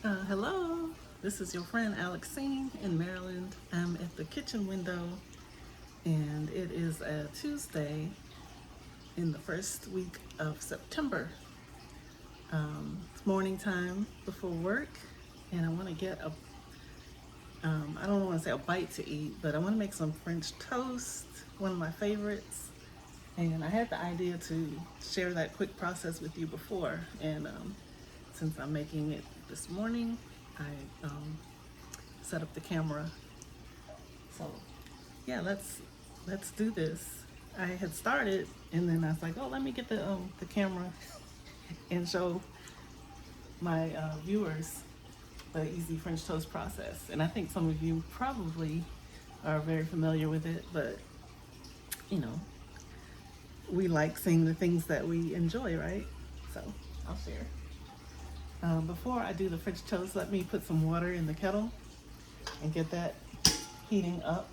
Hello, this is your friend Alexine in Maryland. I'm at the kitchen window and it is a Tuesday in the first week of September. It's morning time before work and I want to get I don't want to say a bite to eat, but I want to make some French toast, one of my favorites. And I had the idea to share that quick process with you before, and since I'm making it this morning, I set up the camera. So yeah, let's do this. I had started, and then I was like, oh, let me get the camera and show my viewers the easy French toast process. And I think some of you probably are very familiar with it, but you know, we like seeing the things that we enjoy, right? So I'll share. Before I do the French toast, let me put some water in the kettle and get that heating up.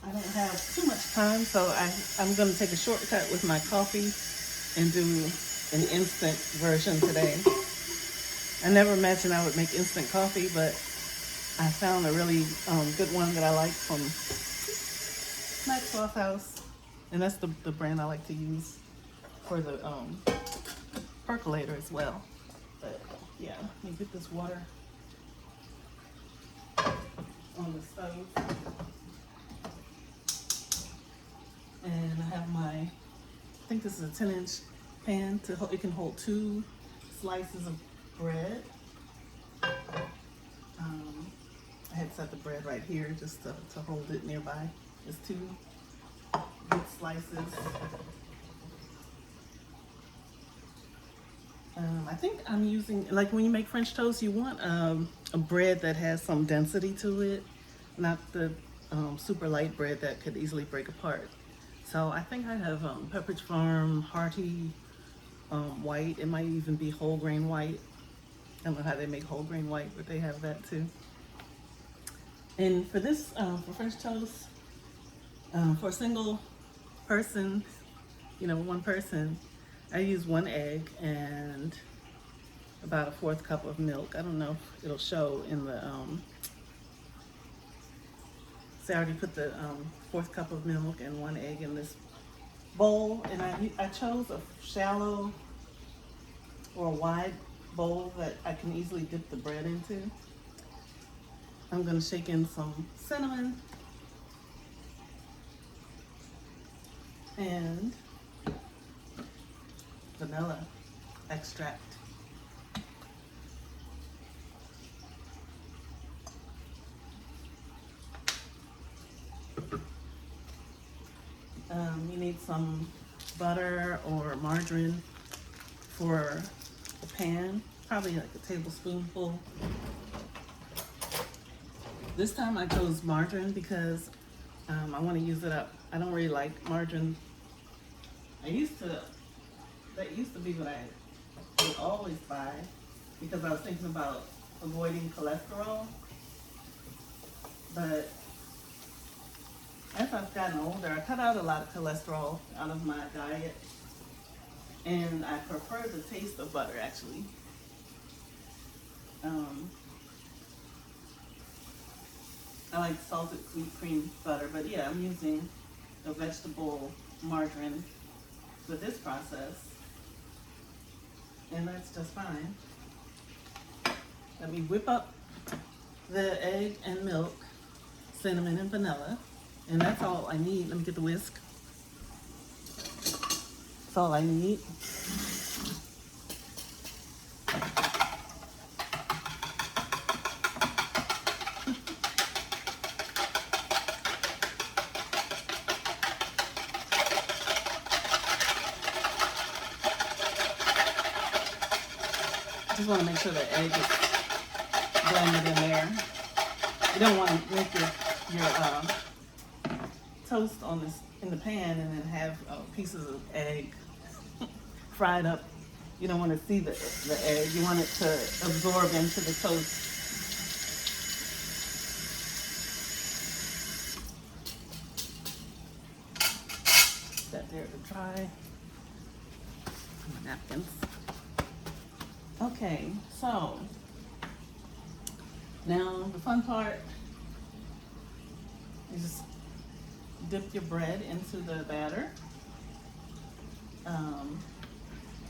I don't have too much time, so I'm going to take a shortcut with my coffee and do an instant version today. I never imagined I would make instant coffee, but I found a really good one that I like from Maxwell's House. And that's the brand I like to use for the percolator as well. But yeah, let me get this water on the stove. And I have I think this is a 10-inch pan it can hold 2 slices of bread. I had set the bread right here just to hold it nearby. It's 2 good slices. I think I'm using, like when you make French toast, you want a bread that has some density to it, not the super light bread that could easily break apart. So I think I have Pepperidge Farm Hearty white. It might even be whole grain white. I don't know how they make whole grain white, but they have that too. And for this, for French toast, for a single person, one person, I use 1 egg and about a 1/4 cup of milk. I don't know if it'll show in the, I already put the 1/4 cup of milk and 1 egg in this bowl, and I chose a shallow or a wide bowl that I can easily dip the bread into. I'm gonna shake in some cinnamon and vanilla extract. You need some butter or margarine for the pan, probably like a tablespoonful. This time I chose margarine because I want to use it up. I don't really like margarine. That used to be what I would always buy because I was thinking about avoiding cholesterol. But as I've gotten older, I cut out a lot of cholesterol out of my diet, and I prefer the taste of butter actually. I like salted sweet cream butter, but yeah, I'm using a vegetable margarine for this process, and that's just fine. Let me whip up the egg and milk, cinnamon and vanilla, and that's all I need. Let me get the whisk. That's all I need. Just want to make sure the egg is blended in there. You don't want to make your toast in the pan and then have pieces of egg fried up. You don't want to see the egg. You want it to absorb into the toast. That there to dry. My napkins. Okay, so now the fun part is just dip your bread into the batter. Um,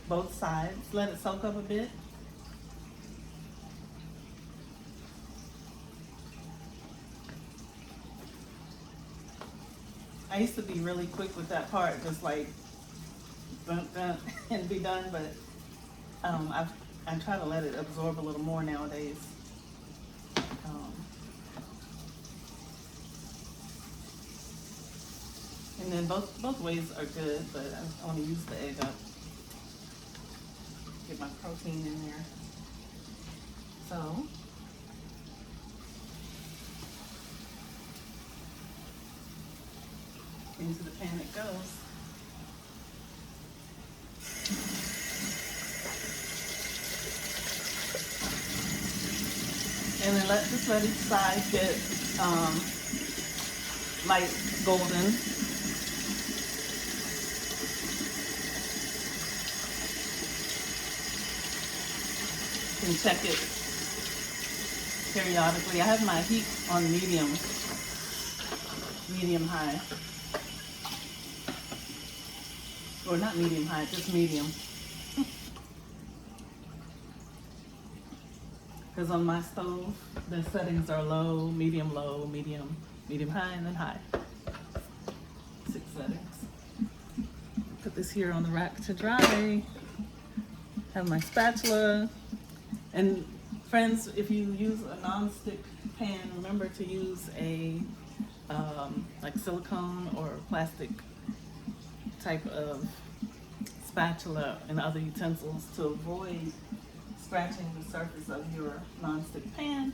both sides, let it soak up a bit. I used to be really quick with that part, just like dun, dun, and be done, but I try to let it absorb a little more nowadays. Um, and then both ways are good, but I want to use the egg up, get my protein in there. So into the pan it goes. And then let each side get light golden. You can check it periodically. I have my heat on medium high. Or not medium high, just medium. Because on my stove, the settings are low, medium, medium high, and then high. 6 settings. Put this here on the rack to dry. Have my spatula. And friends, if you use a non-stick pan, remember to use a like silicone or plastic type of spatula and other utensils to avoid scratching the surface of your non-stick pan,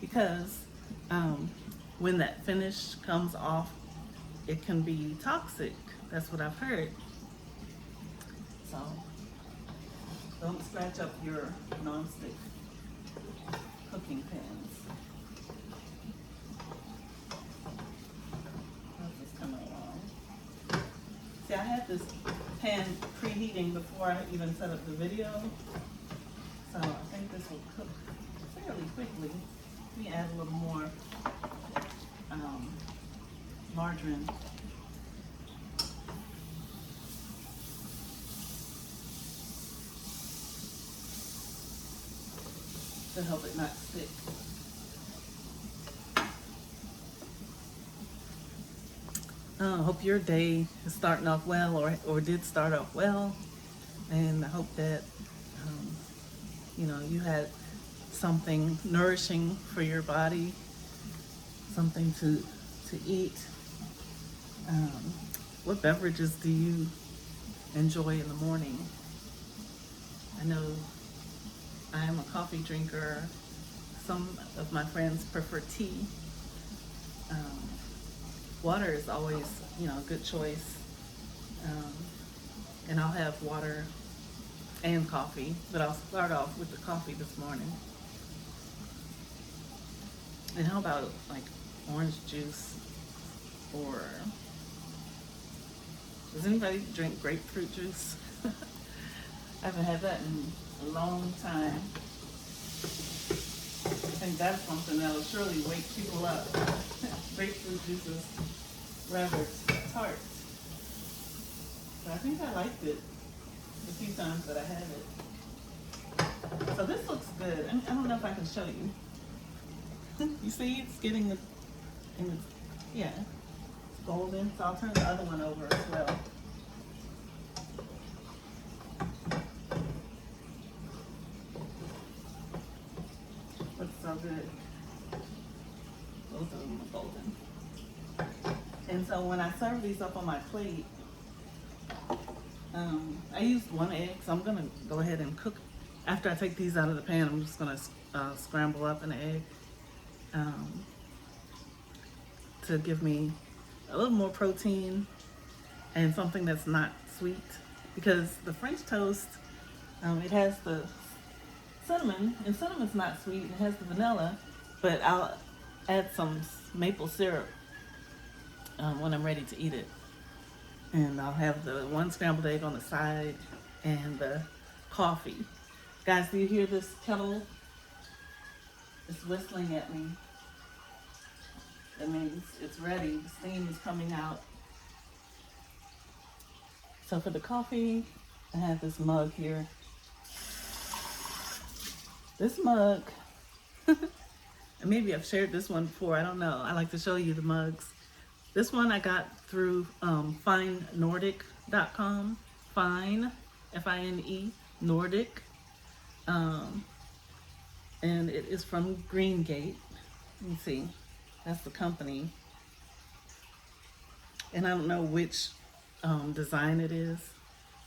because when that finish comes off, it can be toxic. That's what I've heard. So don't scratch up your non-stick cooking pans. How's this coming along? See, I had this pan preheating before I even set up the video. So I think this will cook fairly quickly. Let me add a little more margarine. To help it not stick. Hope your day is starting off well, or did start off well, and I hope that you had something nourishing for your body, something to eat. What beverages do you enjoy in the morning? I know I am a coffee drinker. Some of my friends prefer tea. Water is always, a good choice. And I'll have water and coffee, but I'll start off with the coffee this morning. And how about like orange juice, or does anybody drink grapefruit juice? I haven't had that in a long time. I think that's something that'll surely wake people up. Grapefruit juice is rather tart. But I think I liked it the few times that I had it. So this looks good. I don't know if I can show you. You see, it's getting yeah, it's golden. So I'll turn the other one over as well. Looks so good. Both of them are golden. And so when I serve these up on my plate, I used 1 egg, so I'm gonna go ahead and cook. After I take these out of the pan, I'm just gonna scramble up an egg to give me a little more protein and something that's not sweet. Because the French toast, it has the cinnamon, and cinnamon's not sweet. It has the vanilla, but I'll add some maple syrup when I'm ready to eat it. And I'll have the 1 scrambled egg on the side and the coffee. Guys, do you hear this kettle? It's whistling at me. That means it's ready. The steam is coming out. So for the coffee, I have this mug here. This mug, maybe I've shared this one before, I don't know. I like to show you the mugs. This one I got through finenordic.com. Fine, F-I-N-E, Nordic. And it is from Greengate. Let me see. That's the company. And I don't know which design it is,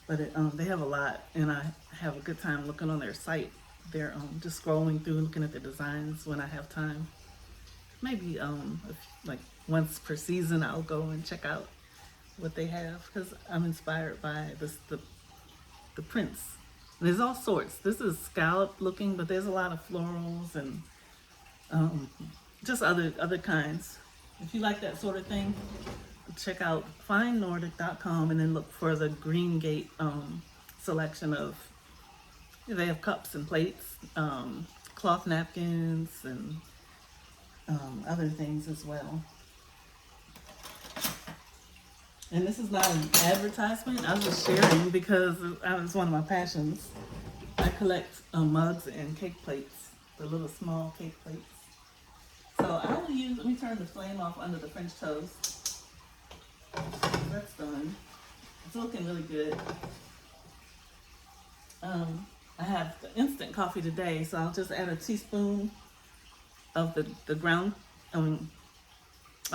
but they have a lot, and I have a good time looking on their site. They're just scrolling through, looking at the designs when I have time. Maybe like once per season, I'll go and check out what they have, because I'm inspired by the prints. And there's all sorts. This is scallop looking, but there's a lot of florals and just other kinds. If you like that sort of thing, check out finenordic.com and then look for the Greengate selection of, they have cups and plates, cloth napkins, and other things as well. And this is not an advertisement. I was just sharing because it's one of my passions. I collect mugs and cake plates, the little small cake plates. So I will use, let me turn the flame off under the French toast. That's done. It's looking really good. I have the instant coffee today, so I'll just add a teaspoon of the ground. I'll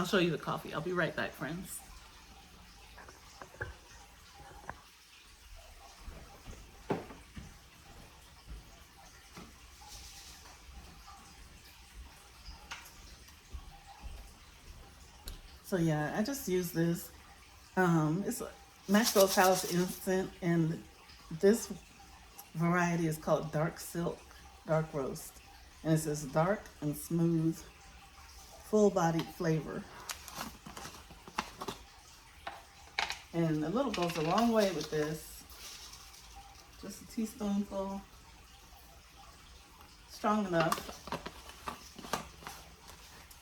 show you the coffee. I'll be right back, friends. So yeah, I just use this. It's Maxwell's House Instant, and this variety is called Dark Silk Dark Roast. And it says dark and smooth, full-bodied flavor. And a little goes a long way with this. Just a teaspoonful. Strong enough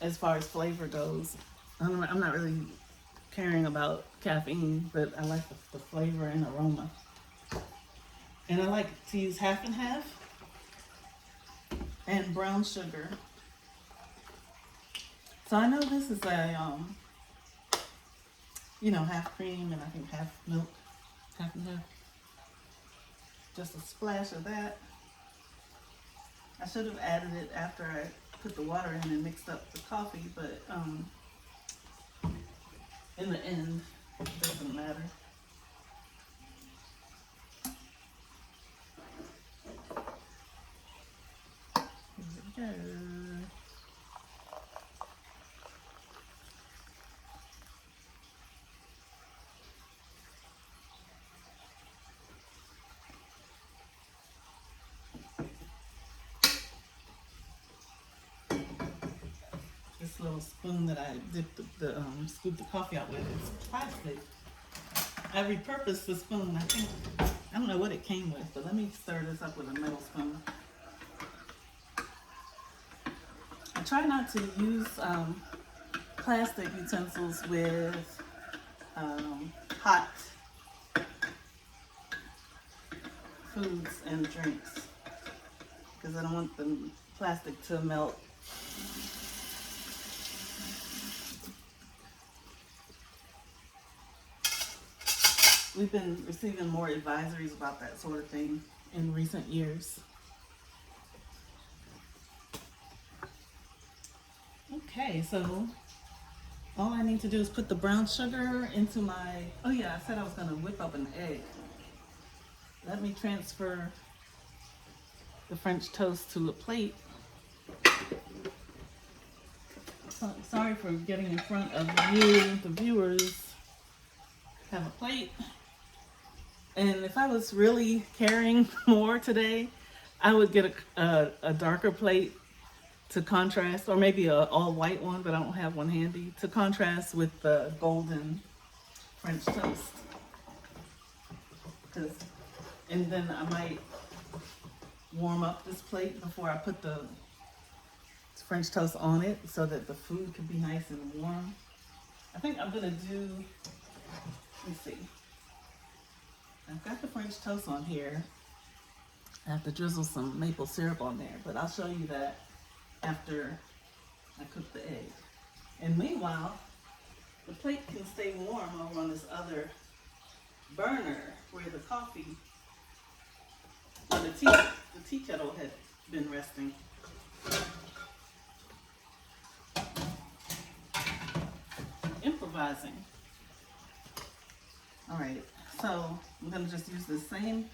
as far as flavor goes. I'm not really caring about caffeine, but I like the flavor and aroma. And I like to use half and half and brown sugar. So I know this is a, half cream and I think half milk, half and half. Just a splash of that. I should have added it after I put the water in and mixed up the coffee, but in the end, it doesn't matter. Here we go. This little spoon that I dipped scooped the coffee out with is plastic. I repurposed the spoon. I don't know what it came with, but let me stir this up with a metal spoon. I try not to use plastic utensils with hot foods and drinks because I don't want the plastic to melt. We've been receiving more advisories about that sort of thing in recent years. Okay, so all I need to do is put the brown sugar into my, oh yeah, I said I was gonna whip up an egg. Let me transfer the French toast to a plate. Sorry for getting in front of you, the viewers. Have a plate. And if I was really caring more today, I would get a darker plate to contrast, or maybe a all white one, but I don't have one handy, to contrast with the golden French toast. And then I might warm up this plate before I put the French toast on it so that the food could be nice and warm. I think I'm gonna do, let's see. I've got the French toast on here. I have to drizzle some maple syrup on there, but I'll show you that after I cook the egg. And meanwhile, the plate can stay warm over on this other burner where the coffee, where the tea kettle had been resting. Improvising. All right, so I'm gonna just use the same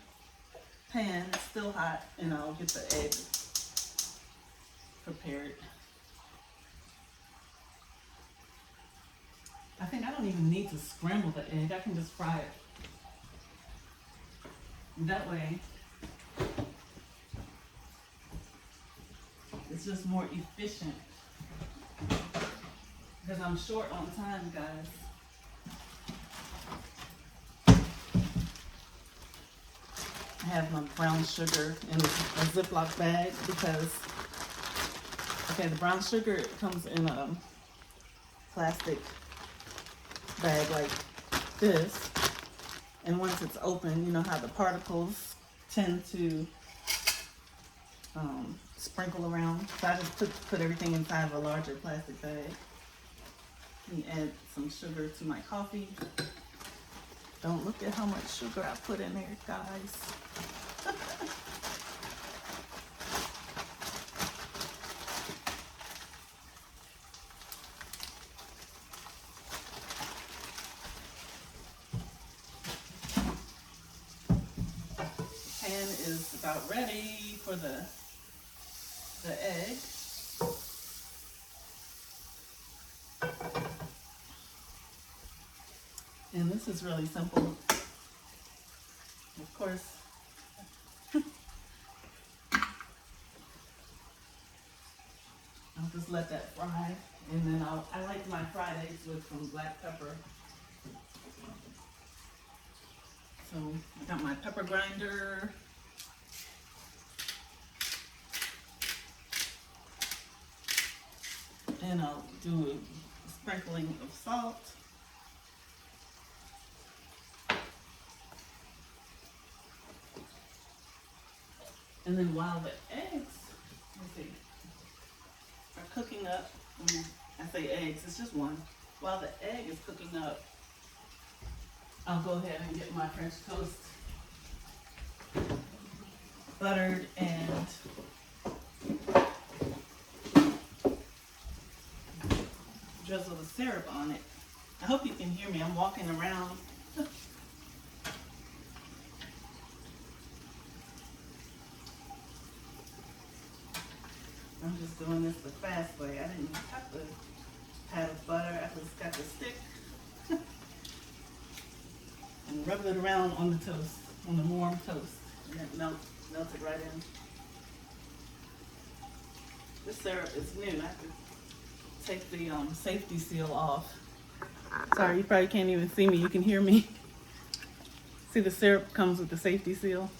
pan, it's still hot, and I'll get the egg prepared. I think I don't even need to scramble the egg, I can just fry it. That way, it's just more efficient. Because I'm short on time, guys. I have my brown sugar in a Ziploc bag because, okay, the brown sugar comes in a plastic bag like this. And once it's open, you know how the particles tend to sprinkle around. So I just put everything inside of a larger plastic bag. Let me add some sugar to my coffee. Don't look at how much sugar I put in there, guys. Pan is about ready for the egg. And this is really simple. Of course, I'll just let that fry, and then I like my fried eggs with some black pepper. So I got my pepper grinder. And I'll do a sprinkling of salt. And then while the eggs, let's see, are cooking up, when I say eggs, it's just one. While the egg is cooking up, I'll go ahead and get my French toast buttered and drizzle the syrup on it. I hope you can hear me. I'm walking around. I'm just doing this the fast way. I didn't have to pat of butter. I just got the stick and rub it around on the toast, on the warm toast, and it melt it right in. This syrup is new. I have to take the safety seal off. Sorry, you probably can't even see me. You can hear me. See, the syrup comes with the safety seal.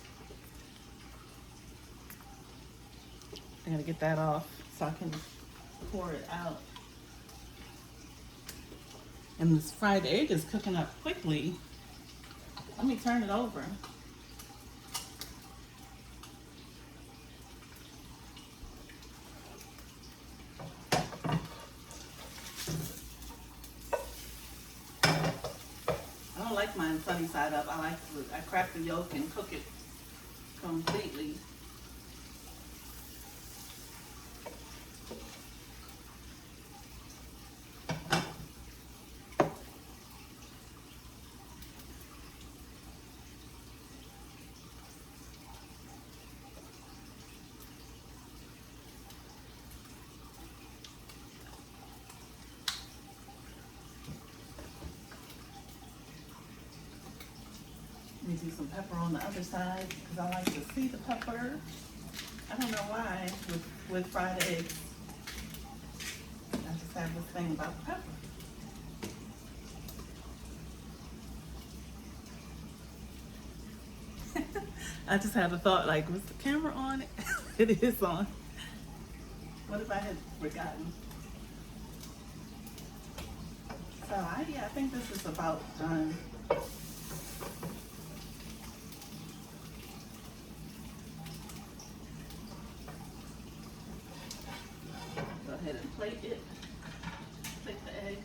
I gotta get that off so I can pour it out. And this fried egg is cooking up quickly. Let me turn it over. I don't like mine sunny side up. I crack the yolk and cook it completely. Let me do some pepper on the other side because I like to see the pepper. I don't know why with fried eggs. I just have this thing about pepper. I just had a thought, like, was the camera on? It is on. What if I had forgotten? So I think this is about done. Go ahead and plate it. Plate the egg.